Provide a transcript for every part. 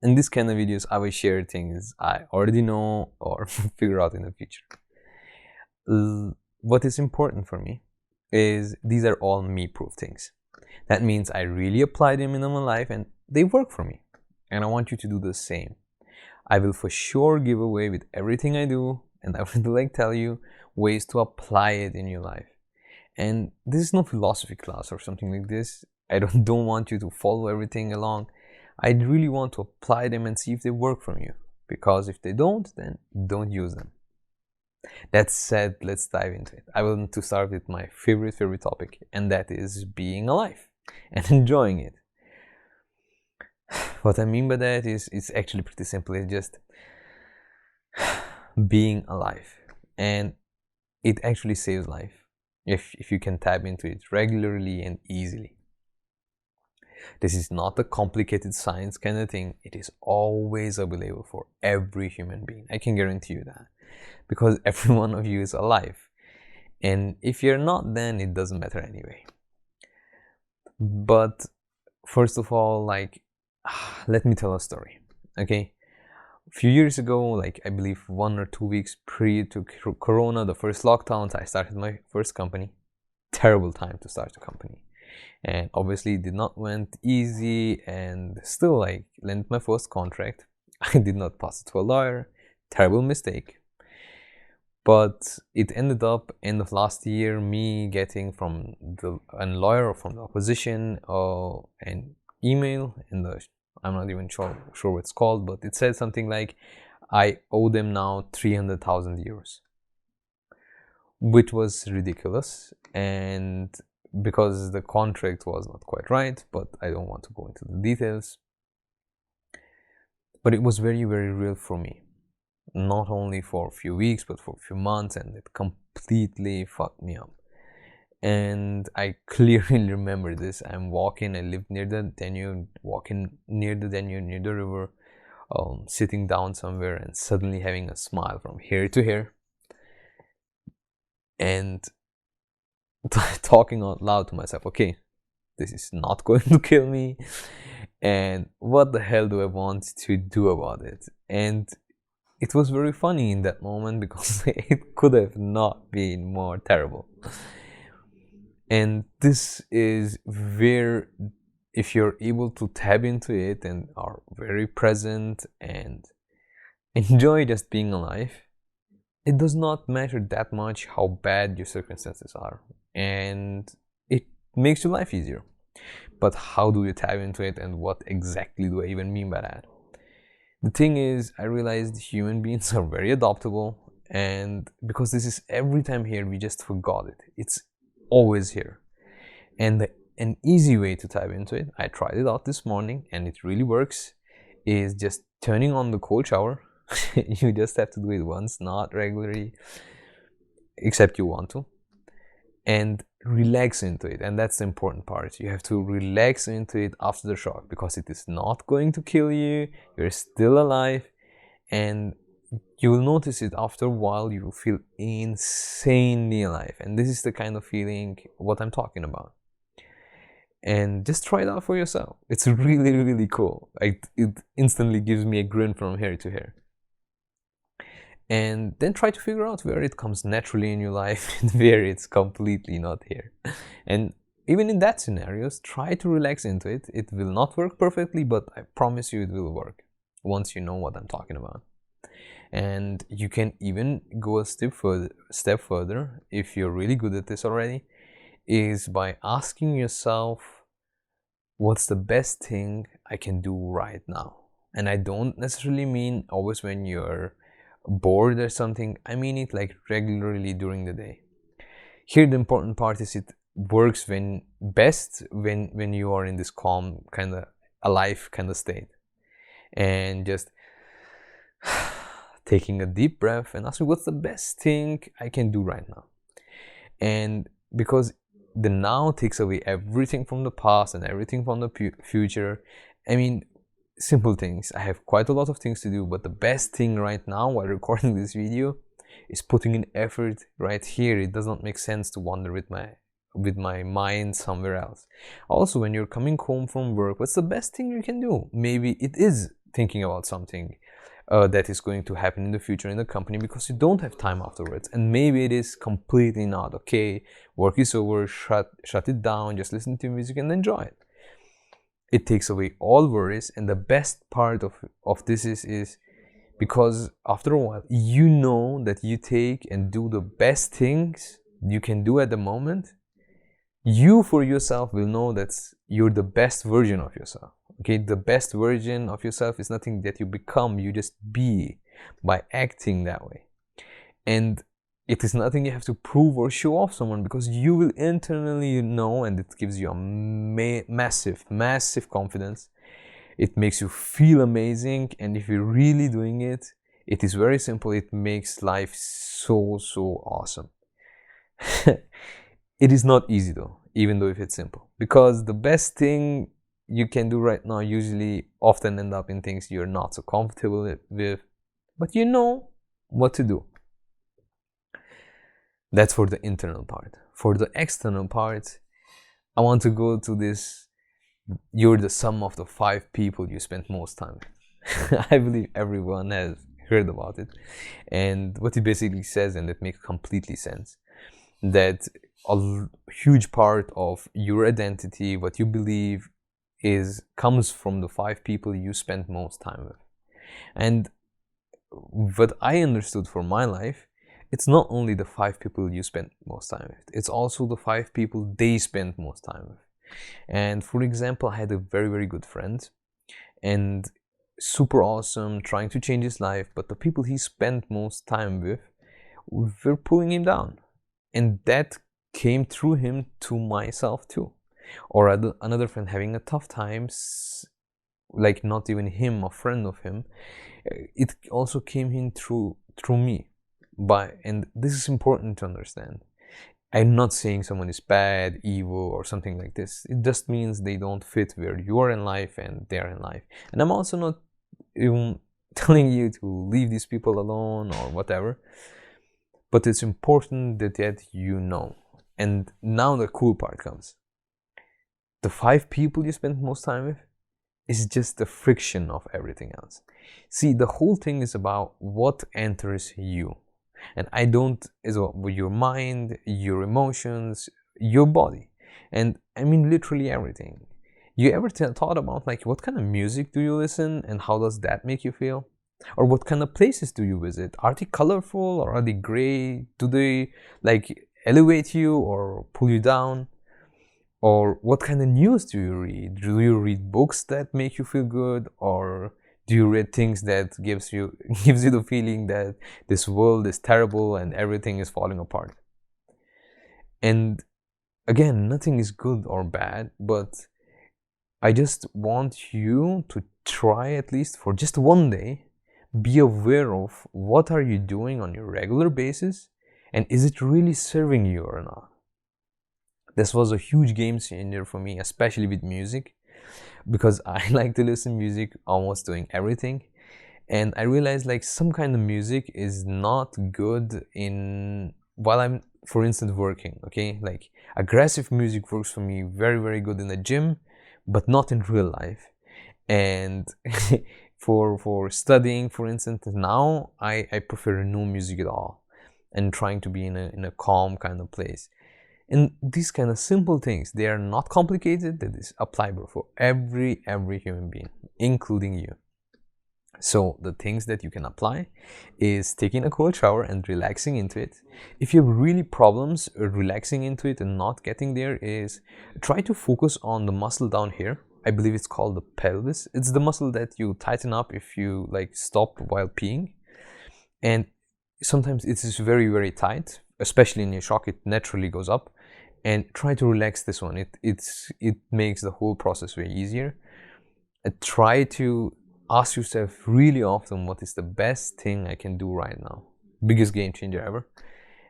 In this kind of videos, I will share things I already know or figure out in the future. What is important for me is these are all me-proof things. That means I really apply them in my life and they work for me. And I want you to do the same. I will for sure give away with everything I do, and I would like tell you ways to apply it in your life. And this is no philosophy class or something like this. I don't want you to follow everything along. I really want to apply them and see if they work for you. Because if they don't, then don't use them. That said, let's dive into it. I want to start with my favorite topic, and that is being alive and enjoying it. What I mean by that is it's actually pretty simple. It's just being alive, and it actually saves life if you can tap into it regularly and easily. This is not a complicated science kind of thing. It is always available for every human being. I can guarantee you that, because every one of you is alive, and if you're not, then it doesn't matter anyway. But first of all, let me tell a story. Okay, a few years ago, I believe 1 or 2 weeks pre to Corona, the first lockdowns, I started my first company. Terrible time to start a company, and obviously it did not went easy, and still I landed my first contract. I did not pass it to a lawyer. Terrible mistake. But it ended up end of last year me getting from a lawyer from the opposition an email in the, I'm not even sure what it's called, but it said something like I owe them now 300,000 euros, which was ridiculous, and because the contract was not quite right, but I don't want to go into the details. But it was very, very real for me, not only for a few weeks but for a few months, and it completely fucked me up. And I clearly remember this. I'm walking, I lived near the Danube, walking near the Danube, near the river, sitting down somewhere and suddenly having a smile from here to here, and talking out loud to myself, okay, this is not going to kill me, and what the hell do I want to do about it? And it was very funny in that moment because it could have not been more terrible. And this is where, if you're able to tap into it and are very present and enjoy just being alive, it does not matter that much how bad your circumstances are, and it makes your life easier. But how do you tap into it, and what exactly do I even mean by that? The thing is, I realized human beings are very adaptable, and because this is every time here, we just forgot it. It's always here. And an easy way to tap into it, I tried it out this morning and it really works, is just turning on the cold shower. You just have to do it once, not regularly, except you want to, and relax into it. And that's the important part. You have to relax into it after the shock, because it is not going to kill you. You're still alive, and you will notice it after a while. You will feel insanely alive, and this is the kind of feeling what I'm talking about. And just try it out for yourself. It's really, really cool. It instantly gives me a grin from hair to hair. And then try to figure out where it comes naturally in your life and where it's completely not here. And even in that scenarios, try to relax into it. It will not work perfectly, but I promise you it will work once you know what I'm talking about. And you can even go a step further if you're really good at this already, is by asking yourself, what's the best thing I can do right now? And I don't necessarily mean always when you're bored or something. I mean it like regularly during the day. Here the important part is it works best when you are in this calm, kind of alive kind of state, and just taking a deep breath and asking, what's the best thing I can do right now? And because the now takes away everything from the past and everything from the future. I mean, simple things. I have quite a lot of things to do, but the best thing right now while recording this video is putting in effort right here. It does not make sense to wander with my mind somewhere else. Also, when you're coming home from work, what's the best thing you can do? Maybe it is thinking about something that is going to happen in the future in the company, because you don't have time afterwards. And maybe it is completely not okay. Work is over, shut it down, just listen to music and enjoy it. It takes away all worries. And the best part of this is because after a while, you know that you take and do the best things you can do at the moment. You for yourself will know that you're the best version of yourself. Okay, the best version of yourself is nothing that you become, you just be by acting that way. And it is nothing you have to prove or show off someone, because you will internally know, and it gives you a massive confidence. It makes you feel amazing, and if you're really doing it, it is very simple. It makes life so awesome. It is not easy though, even though if it's simple, because the best thing you can do right now usually often end up in things you're not so comfortable with, but you know what to do. That's for the internal part. For the external part, I want to go to this: you're the sum of the 5 people you spend most time with. I believe everyone has heard about it. And what it basically says, and it makes completely sense, that a huge part of your identity, what you believe, comes from the 5 people you spend most time with. And what I understood for my life, it's not only the 5 people you spend most time with, it's also the 5 people they spend most time with. And for example, I had a very good friend, and super awesome, trying to change his life, but the people he spent most time with were pulling him down. And that came through him to myself too. Or another friend having a tough time, like not even him, a friend of him, it also came in through me. And this is important to understand. I'm not saying someone is bad, evil, or something like this. It just means they don't fit where you are in life and they are in life. And I'm also not even telling you to leave these people alone or whatever. But it's important that you know. And now the cool part comes. The 5 people you spend most time with is just the friction of everything else. See, the whole thing is about what enters you. And I don't, as well, with your mind, your emotions, your body. And I mean literally everything. You ever thought about like what kind of music do you listen and how does that make you feel? Or what kind of places do you visit? Are they colorful or are they gray? Do they like elevate you or pull you down? Or what kind of news do you read? Do you read books that make you feel good, or do you read things that gives you the feeling that this world is terrible and everything is falling apart? And again, nothing is good or bad, but I just want you to try, at least for just one day, be aware of what are you doing on your regular basis, and is it really serving you or not. This was a huge game changer for me, especially with music, because I like to listen to music almost doing everything. And I realized like some kind of music is not good while I'm, for instance, working. Okay, like aggressive music works for me very good in the gym, but not in real life. And for studying, for instance, now I prefer no music at all, and trying to be in a calm kind of place. And these kind of simple things, they are not complicated. That is applicable for every human being, including you. So the things that you can apply is taking a cold shower and relaxing into it. If you have really problems relaxing into it and not getting there, is try to focus on the muscle down here. I believe it's called the pelvis. It's the muscle that you tighten up if you like stop while peeing. And sometimes it is very tight, especially in your shock, it naturally goes up. And try to relax this one. It makes the whole process way easier. And try to ask yourself really often, what is the best thing I can do right now? Biggest game changer ever.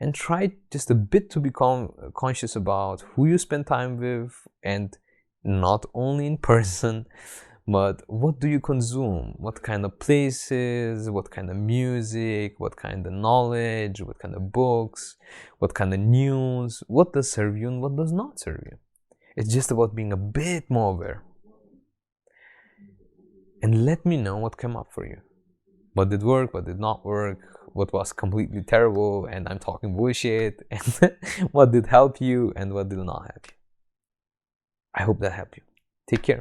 And try just a bit to become conscious about who you spend time with, and not only in person, but what do you consume? What kind of places, what kind of music, what kind of knowledge, what kind of books, what kind of news, what does serve you and what does not serve you? It's just about being a bit more aware. and let me know what came up for you. What did work, what did not work, what was completely terrible and I'm talking bullshit, and what did help you and what did not help you. I hope that helped you. Take care.